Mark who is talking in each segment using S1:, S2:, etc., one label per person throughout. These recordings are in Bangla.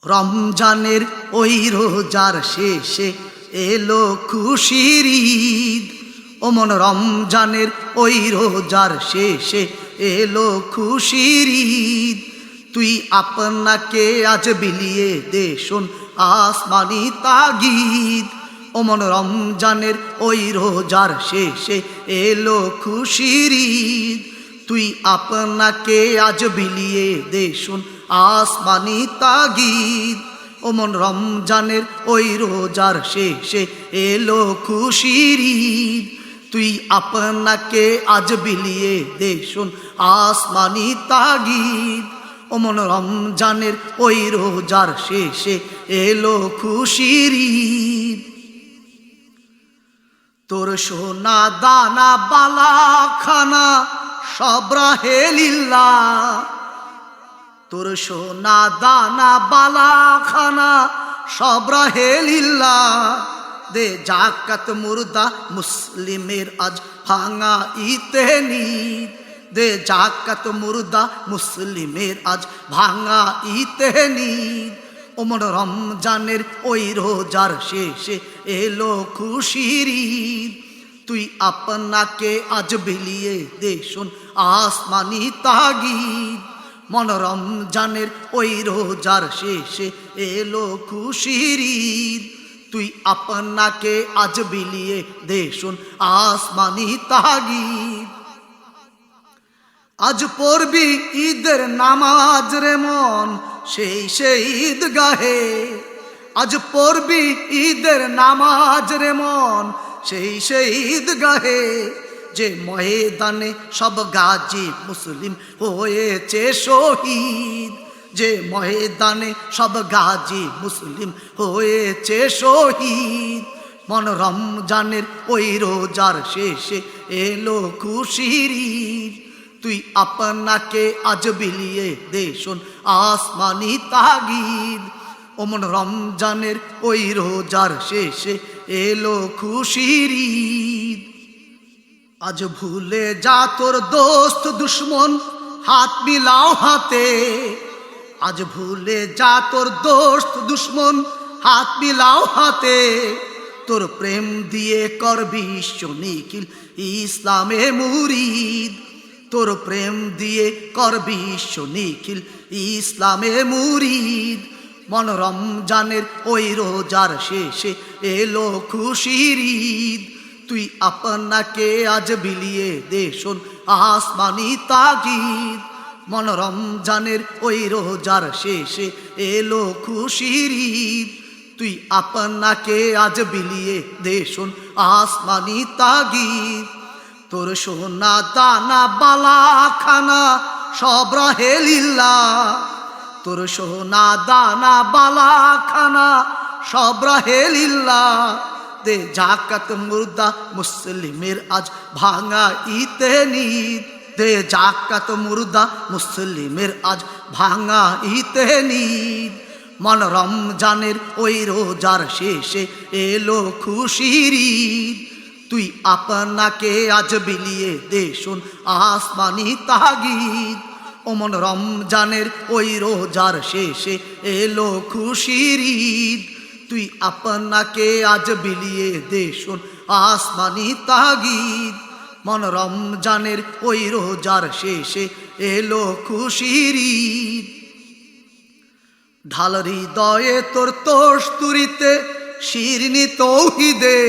S1: রমজানের ওই রোজার শেষে এলো খুশির ঈদ। ও মন, রমজানের ওই রোজার শেষে এলো খুশির ঈদ। তুই আপনাকে আজ বিলিয়ে দে শোন আসমানি তাগিদ। ও মন, রমজানের ওই রোজার শেষে এলো খুশির ঈদ। তুই আপনাকে আজ বিলিয়ে দে শোন আসমানি তাগিদ। ও মন, রমজানের ওই রোজার শেষে এলো খুশির ঈদ। তুই আপনাকে আজ বিলিয়ে দে শোন আসমানি তাগিদ। ও মন, রমজানের ওই রোজার শেষে এলো খুশির ঈদ। তোর সোনা দানা বালা খানা সব রাহে লিল্লাহ। তোর সোনা দানা বালা খানা সব রাহে লিল্লাহ। দে জাকাত মুর্দা মুসলিমের আজ ভাঙা ইতে নিদ। দে জাকাত মুর্দা মুসলিমের আজ ভাঙা ইতে নিদ। ও মন, রমজানের ওই রোজার শেষে এলো খুশির ঈদ। তুই আপনাকে আজ বিলিয়ে দে শোন আসমানি তাগিদ। মন, রমজানের ওই রোজার শেষে এলো খুশির ঈদ। তুই আপনাকে আজ বিলিয়ে দে শোন আসমানি তাগিদ। আজ পড়বি ঈদের নামাজ রে মন সেই ঈদগাহে। আজ পড়বি ঈদের নামাজ রে মন সেই ঈদগাহে। যে ময়দানে সব গাজী মুসলিম হয়েছে শহীদ। যে ময়দানে সব গাজী মুসলিম হয়েছে শহীদ। মন, রমজানের ওই রোজার শেষে এলো খুশির ঈদ। তুই আপনাকে আজ বিলিয়ে দে শোন আসমানি তাগিদ। ও মন, রমজানের ওই রোজার শেষে এলো খুশির ঈদ। আজ ভুলে যা তোর দোস্ত দুশ্মন হাত মিলাও হাতে। আজ ভুলে যা তোর দোস্ত দুশ্মন হাত মিলাও হাতে। তোর প্রেম দিয়ে কর বিশ্ব নিখিল ইসলামে মুরিদ। তোর প্রেম দিয়ে কর বিশ্ব নিখিল ইসলামে মুরিদ। মন, রমজানের ওই রোজার শেষে এলো খুশির ঈদ। তুই আপনাকে আজ বিলিয়ে দে শোন আসমানি তাগিদ। মন, রমজানের ওই রোজার শেষে এলো খুশির ঈদ। তুই আপনাকে আজ বিলিয়ে দে শোন আসমানি তাগিদ। তোর সোনা দানা বালা খানা সব রাহে লিল্লাহ। তোর সোনা দানা বালা খানা সব রাহে লিল্লাহ। দে জাকাত মুর্দা মুসলিমের আজ ভাঙা ইতে নিদ। দে জাকাত মুর্দা মুসলিমের আজ ভাঙা ইতে নিদ। মন, রমজানের ওই রোজার শেষে এলো খুশির ঈদ। তুই আপনাকে আজ বিলিয়ে দে শোন আসমানি তাগিদ। ও মন, রমজানের ওই রোজার শেষে এলো খুশির ঈদ। তুই আপনাকে আজ বিলিয়ে দে শোন আসমানি তাগিদ। মন, রমজানের ওই রোজার শেষে এলো খুশির ঈদ। ঢাল হৃদয়ে তোর তোস্তুরিতে শিরনি তৌহিদে।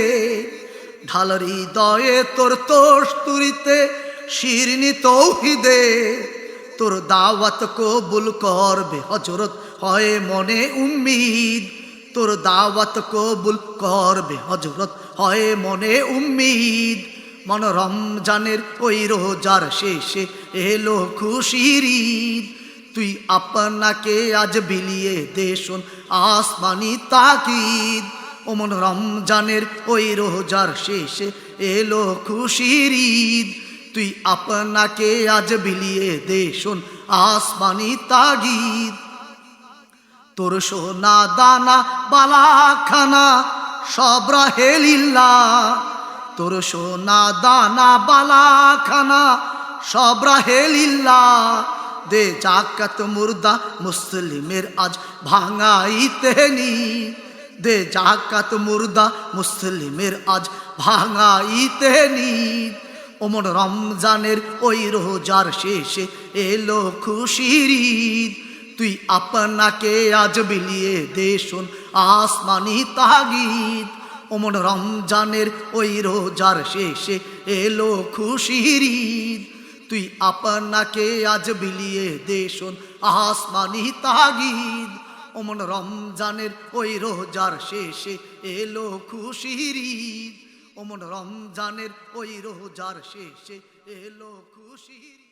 S1: ঢাল হৃদয়ে তোর তোস্তুরিতে শিরনি তৌহিদে। তোর দাওয়াত কবুল করবে হযরত হয় মনে উম্মিদ। তোর দাওয়াত কবুল করবে হযরত হয় মনে উম্মিদ। মন, রমজানের ওই রোজার শেষে এলো খুশির ঈদ। তুই আপনাকে আজ বিলিয়ে দে শোন আসমানি তাগিদ। ও মন, রমজানের ওই রোজার শেষে এলো খুশির ঈদ। তুই আপনাকে আজ বিলিয়ে দে শোন আসমানি তাগিদ। তোর সোনা দানা বালা খানা সব রাহে লিল্লাহ। তোর সোনা দানা বালা খানা সব রাহে লিল্লাহ। দে জাকাত মুর্দা মুসলিমের আজ ভাঙাইতে নিদ, দে জাকাত মুর্দা মুসলিমের আজ ভাঙাইতে নিদ। ওমন রমজানের ওই রোজার শেষে এলো খুশির ঈদ, তুই আপনাকে আজ বিলিয়ে দে শোন আসমানি তাগিদ। ওমন রমজানের ওই রোজার শেষে এলো খুশির ঈদ, তুই আপনাকে আজ বিলিয়ে দে শোন আসমানি তাগিদ। ওমন রমজানের ওই রোজার শেষে এলো খুশির ঈদ, ওমন রমজানের ওই রোজার শেষে এলো খুশির ঈদ।